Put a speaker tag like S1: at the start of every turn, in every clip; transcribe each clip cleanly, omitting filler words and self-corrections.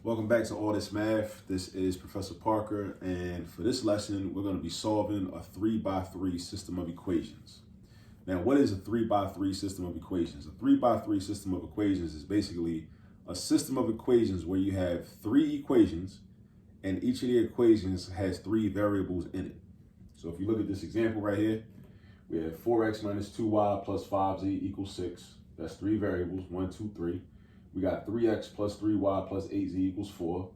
S1: Welcome back to All This Math. This is Professor Parker, and for this lesson, we're going to be solving a 3x3 system of equations. Now, what is a 3x3 system of equations? A 3x3 system of equations is basically a system of equations where you have three equations, and each of the equations has three variables in it. So if you look at this example right here, we have 4x minus 2y plus 5z equals 6. That's three variables, 1, 2, 3. We got 3x plus 3y plus 8z equals 4.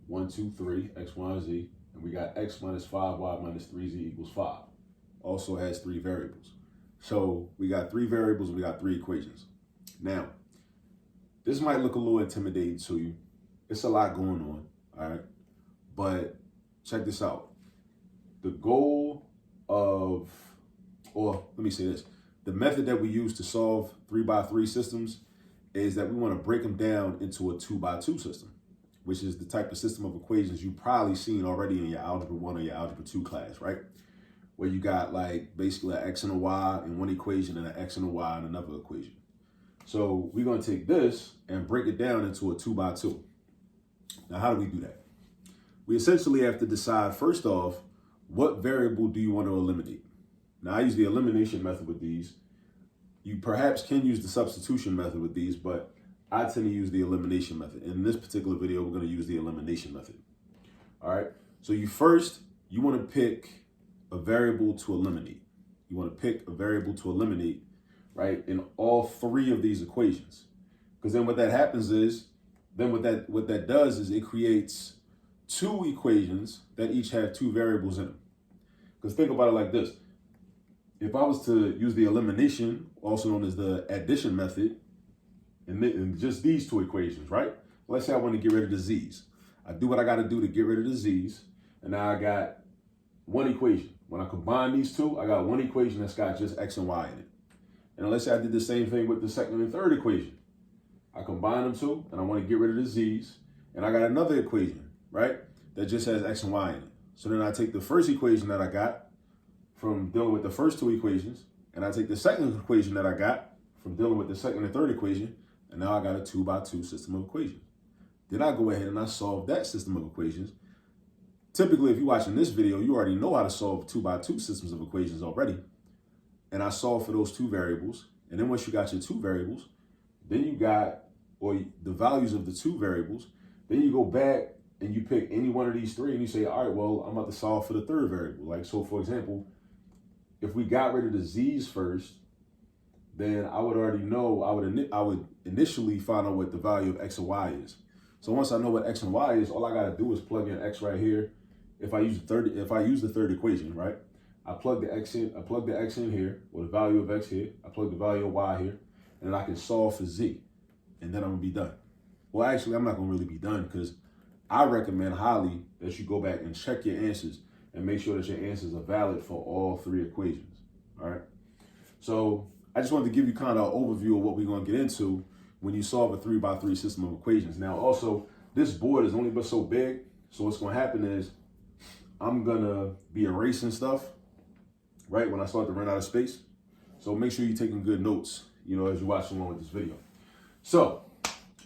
S1: 1, 2, 3, x, y, and z. And we got x minus 5y minus 3z equals 5. Also has three variables. So we got three variables, we got three equations. Now, this might look a little intimidating to you. It's a lot going on, all right? But check this out. The goal of, or let me say this, the method that we use to solve 3x3 systems is that we want to break them down into a 2x2 system, which is the type of system of equations you've probably seen already in your Algebra 1 or your Algebra 2 class, right? Where you got like basically an x and a y in one equation and an x and a y in another equation. So we're going to take this and break it down into a 2x2. Now, how do we do that? We essentially have to decide, first off, what variable do you want to eliminate? Now, I use the elimination method with these. You perhaps can use the substitution method with these, but I tend to use the elimination method. In this particular video, we're going to use the elimination method. All right. So you want to pick a variable to eliminate. You want to pick a variable to eliminate, right, in all three of these equations. Because then what that happens is, then what that does is it creates two equations that each have two variables in them. Because think about it like this. If I was to use the elimination, also known as the addition method, and just these two equations, right? Let's say I want to get rid of the z's. I do what I got to do to get rid of the z's, and now I got one equation. When I combine these two, I got one equation that's got just x and y in it. And let's say I did the same thing with the second and third equation. I combine them two, and I want to get rid of the z's, and I got another equation, right, that just has x and y in it. So then I take the first equation that I got from dealing with the first two equations, and I take the second equation that I got from dealing with the second and third equation, and now I got a 2x2 system of equations. Then I go ahead and I solve that system of equations. Typically, if you're watching this video, you already know how to solve 2x2 systems of equations already. And I solve for those two variables. And then once you got your two variables, then you got, or the values of the two variables, then you go back and you pick any one of these three and you say, all right, well, I'm about to solve for the third variable. Like, so for example, if we got rid of the z's first, then I would already know, I would initially find out what the value of x and y is. So once I know what x and y is, all I got to do is plug in x right here. If I use the third equation, right? I plug the x in here, or the value of x here. I plug the value of y here, and then I can solve for z, and then I'm gonna be done. Well, actually, I'm not gonna really be done because I recommend highly that you go back and check your answers and make sure that your answers are valid for all three equations. All right. So I just wanted to give you kind of an overview of what we're going to get into when you solve a 3x3 system of equations. Now, also, this board is only but so big. So what's going to happen is I'm going to be erasing stuff, right, when I start to run out of space. So make sure you're taking good notes, you know, as you watch along with this video. So,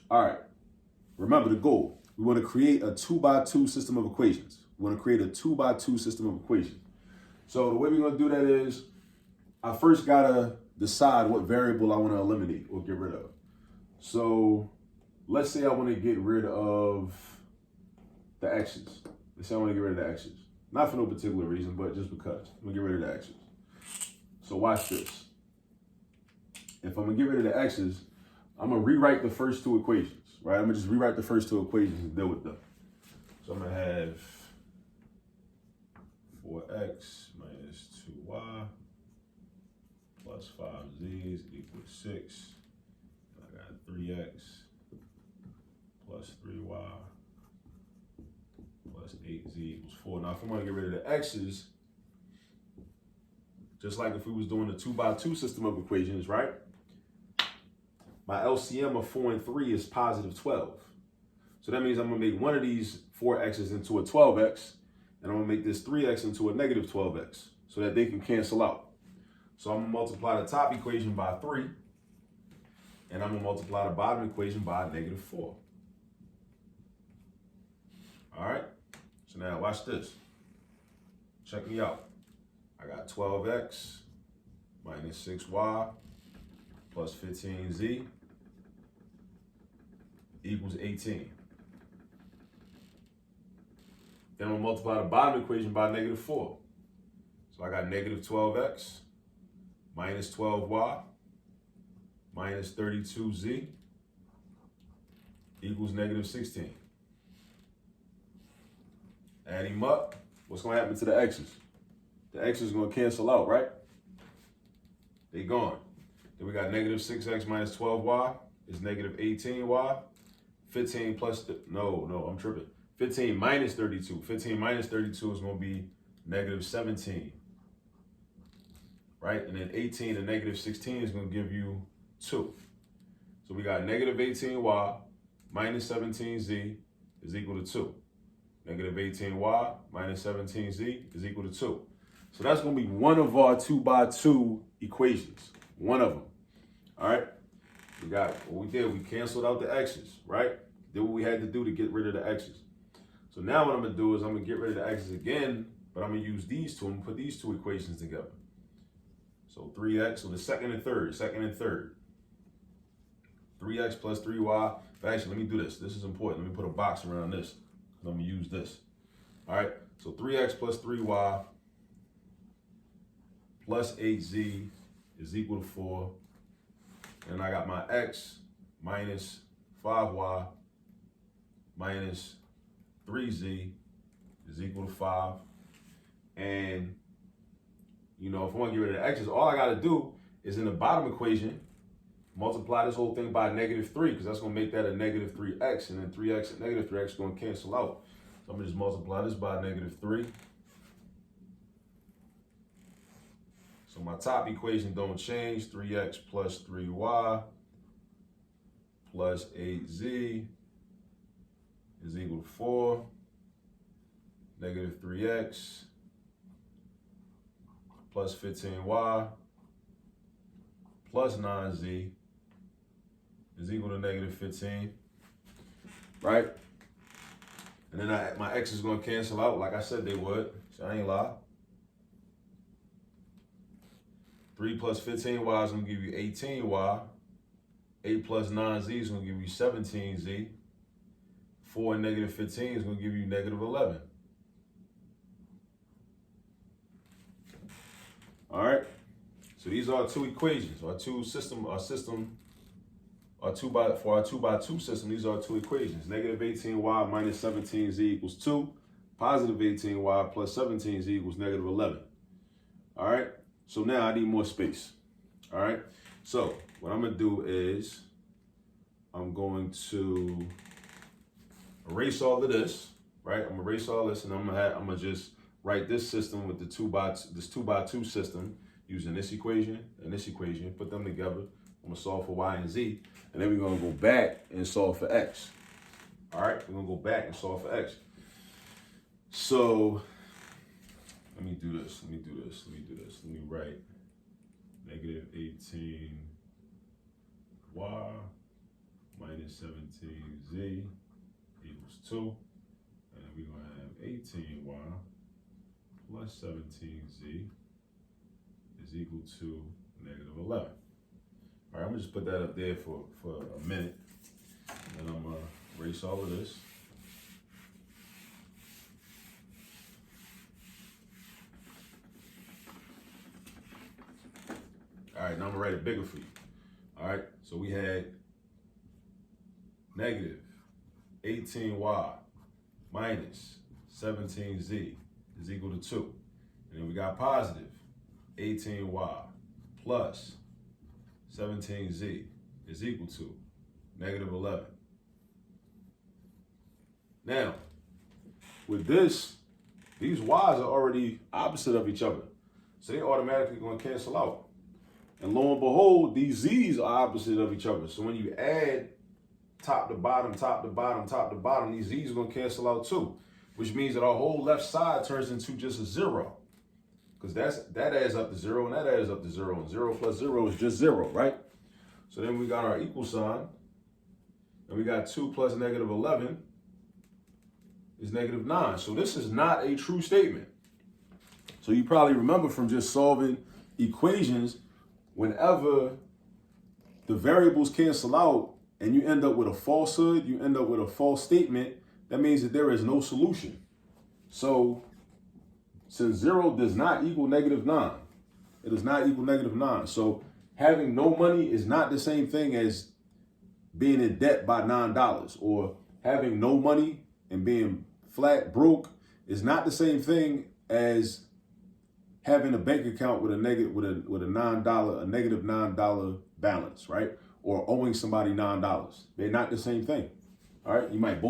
S1: all right, remember the goal. We want to create a 2x2 system of equations. We want to create a 2x2 system of equations. So the way we're going to do that is I first got to decide what variable I want to eliminate or get rid of. So let's say I want to get rid of the x's. Let's say I want to get rid of the x's. Not for no particular reason, but just because. I'm going to get rid of the x's. So watch this. If I'm going to get rid of the x's, I'm going to rewrite the first two equations, right? I'm going to just rewrite the first two equations and deal with them. So I'm going to have 4x minus 2y plus 5z equals 6. I got 3x plus 3y plus 8z equals 4. Now, if I'm going to get rid of the x's, just like if we was doing a 2x2 system of equations, right? My LCM of 4 and 3 is positive 12. So that means I'm going to make one of these 4x's into a 12x, and I'm going to make this 3x into a negative 12x so that they can cancel out. So I'm going to multiply the top equation by 3, and I'm going to multiply the bottom equation by -4. All right, so now watch this. Check me out. I got 12x minus 6y plus 15z equals 18. Then I'm gonna multiply the bottom equation by -4. So I got negative 12x minus 12y minus 32z equals negative 16. Add them up. What's going to happen to the x's? The x's are going to cancel out, right? They gone. Then we got negative 6x minus 12y is negative 18y. 15 plus, I'm tripping. 15 minus 32. 15 minus 32 is going to be negative 17. Right? And then 18 and negative 16 is going to give you 2. So we got negative 18y minus 17z is equal to 2. Negative 18y minus 17z is equal to 2. So that's going to be one of our 2x2 equations. One of them. All right? We got what we did. We canceled out the x's, right? Did what we had to do to get rid of the x's. So now what I'm going to do is I'm going to get rid of the x's again, but I'm going to use these two. I'm going to put these two equations together. So 3x, so the second and third. 3x plus 3y. But actually, let me do this. This is important. Let me put a box around this. I'm going to use this. All right, so 3x plus 3y plus 8z is equal to 4. And I got my x minus 5y minus 3z is equal to 5. And, if I want to get rid of the x's, all I got to do is in the bottom equation, multiply this whole thing by -3, because that's going to make that a negative 3x, and then 3x and negative 3x is going to cancel out. So I'm going to just multiply this by -3. So my top equation don't change. 3x plus 3y plus 8z is equal to 4. Negative 3x plus 15y plus 9z is equal to negative 15, right? And then my x is going to cancel out like I said they would, so I ain't lie. 3 plus 15y is going to give you 18y. 8 plus 9z is going to give you 17z. 4 and negative 15 is going to give you negative 11. All right, so these are our two equations, for our 2x2 system, these are two equations. Negative 18y minus 17z equals 2. Positive 18y plus 17z equals negative 11. All right, so now I need more space. All right, so what I'm going to do is I'm going to erase all of this, right? I'm going to erase all this, and I'm going to just write this system with the 2x2 system using this equation and this equation, put them together. I'm going to solve for y and z, and then we're going to go back and solve for x. All right, we're going to go back and solve for x. So let me do this. Let me write negative 18y minus 17z equals 2. And then we're going to have 18y plus 17z is equal to negative 11. All right, I'm gonna just put that up there for a minute, and then I'm gonna erase all of this. All right, now I'm gonna write it bigger for you. All right, so we had negative 18y minus 17z is equal to 2. And then we got positive 18y plus 17z is equal to negative 11. Now, with this, these y's are already opposite of each other. So they're automatically going to cancel out. And lo and behold, these z's are opposite of each other. So when you add top to bottom, top to bottom, top to bottom, these z's are going to cancel out too. Which means that our whole left side turns into just a 0. Because that adds up to 0, and that adds up to 0. And 0 plus 0 is just 0, right? So then we got our equal sign. And we got 2 plus negative 11 is negative 9. So this is not a true statement. So you probably remember from just solving equations, whenever the variables cancel out and you end up with a falsehood, you end up with a false statement, that means that there is no solution. So since 0 does not equal negative 9, it does not equal negative 9. So having no money is not the same thing as being in debt by $9, or having no money and being flat broke is not the same thing as having a bank account with a negative $9 balance, right? Or owing somebody $9. They're not the same thing. All right. You might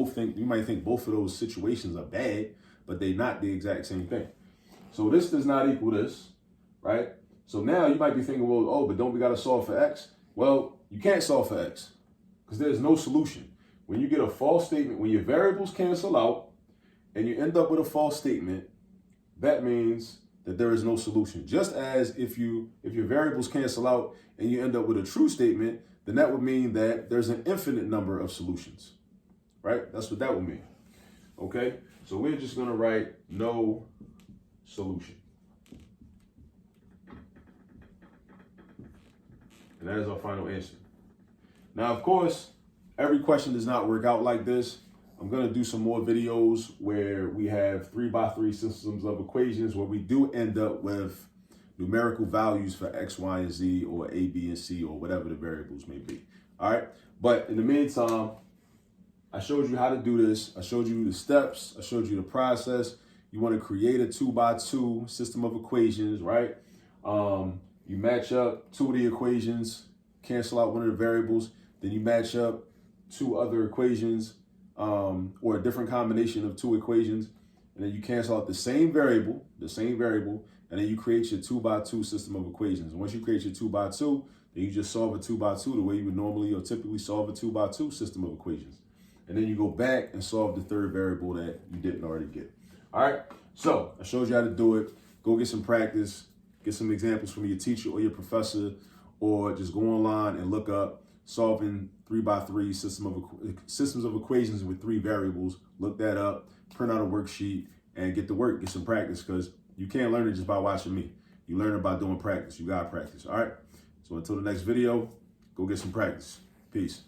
S1: think both of those situations are bad, but they're not the exact same thing. So this does not equal this, right? So now you might be thinking, well, oh, but don't we got to solve for X? Well, you can't solve for X because there's no solution. When you get a false statement, when your variables cancel out and you end up with a false statement, that means that there is no solution. Just as if your variables cancel out and you end up with a true statement, then that would mean that there's an infinite number of solutions, right? That's what that would mean. Okay, so we're just going to write no solution. And that is our final answer. Now, of course, every question does not work out like this. I'm going to do some more videos where we have 3x3 systems of equations where we do end up with numerical values for X, Y, and Z, or A, B, and C, or whatever the variables may be. All right. But in the meantime, I showed you how to do this. I showed you the steps. I showed you the process. You want to create a 2x2 system of equations, right? You match up two of the equations, cancel out one of the variables, then you match up two other equations, or a different combination of two equations, and then you cancel out the same variable, and then you create your 2x2 system of equations. And once you create your 2x2, then you just solve a 2x2 the way you would normally or typically solve a 2x2 system of equations. And then you go back and solve the third variable that you didn't already get. All right, so I showed you how to do it. Go get some practice, get some examples from your teacher or your professor, or just go online and look up solving 3x3 systems of equations with 3 variables. Look that up, print out a worksheet, and get to work, get some practice, because you can't learn it just by watching me. You learn it by doing practice. You got to practice. All right, so until the next video, go get some practice. Peace.